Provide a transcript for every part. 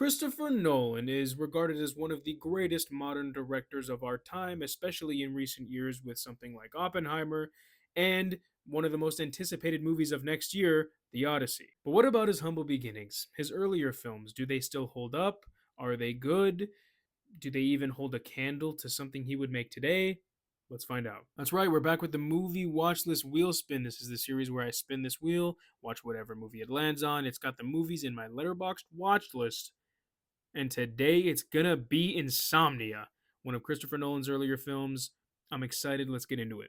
Christopher Nolan is regarded as one of the greatest modern directors of our time, especially in recent years with something like Oppenheimer and one of the most anticipated movies of next year, The Odyssey. But what about his humble beginnings? His earlier films, do they still hold up? Are they good? Do they even hold a candle to something he would make today? Let's find out. That's right, we're back with the movie Watchlist Wheelspin. This is the series where I spin this wheel, watch whatever movie it lands on. It's got the movies in my letterboxd watch list, and today it's gonna be Insomnia, one of Christopher Nolan's earlier films. I'm excited. Let's get into it.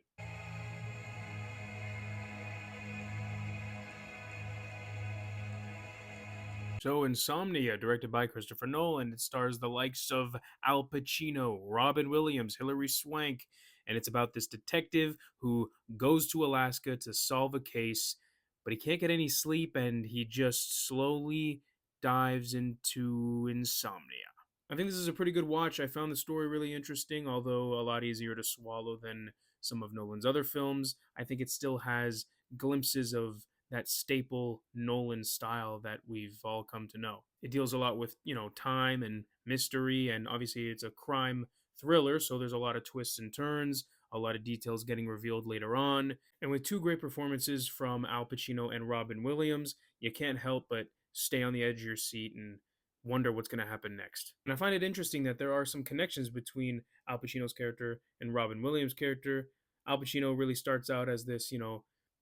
So, Insomnia, directed by Christopher Nolan, it stars the likes of Al Pacino, Robin Williams, Hilary Swank, and it's about this detective who goes to Alaska to solve a case, but he can't get any sleep and he just slowly dives into insomnia. I think this is a pretty good watch. I found the story really interesting, although a lot easier to swallow than some of Nolan's other films. I think it still has glimpses of that staple Nolan style that we've all come to know. It deals a lot with, time and mystery, and obviously it's a crime thriller, so there's a lot of twists and turns, a lot of details getting revealed later on. And with two great performances from Al Pacino and Robin Williams, you can't help but stay on the edge of your seat and wonder what's going to happen next. And I find it interesting that there are some connections between Al Pacino's character and Robin Williams' character. Al Pacino really starts out as this,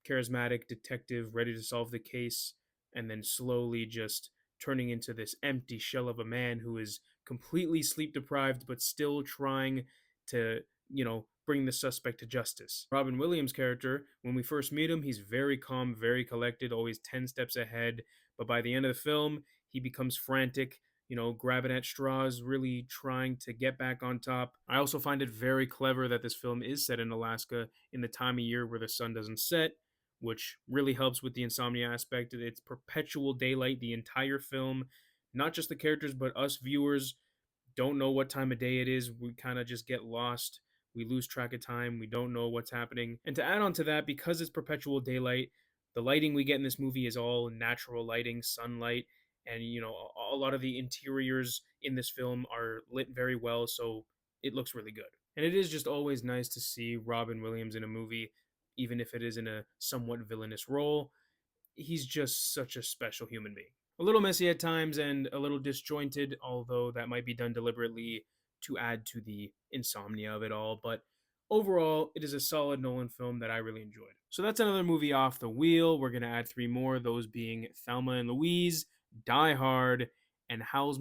charismatic detective ready to solve the case, and then slowly just turning into this empty shell of a man who is completely sleep deprived but still trying to, bring the suspect to justice. Robin Williams' character, when we first meet him, he's very calm, very collected, always 10 steps ahead, but by the end of the film, he becomes frantic, grabbing at straws, really trying to get back on top. I also find it very clever that this film is set in Alaska in the time of year where the sun doesn't set, which really helps with the insomnia aspect. It's perpetual daylight the entire film. Not just the characters, but us viewers don't know what time of day it is. We kind of just get lost. We lose track of time. We don't know what's happening. And to add on to that, because it's perpetual daylight, the lighting we get in this movie is all natural lighting, sunlight, and a lot of the interiors in this film are lit very well, so it looks really good. And it is just always nice to see Robin Williams in a movie, even if it is in a somewhat villainous role. He's just such a special human being. A little messy at times and a little disjointed, although that might be done deliberately to add to the insomnia of it all. But overall, it is a solid Nolan film that I really enjoyed. So that's another movie off the wheel. We're going to add three more, those being Thelma and Louise, Die Hard, and Howl's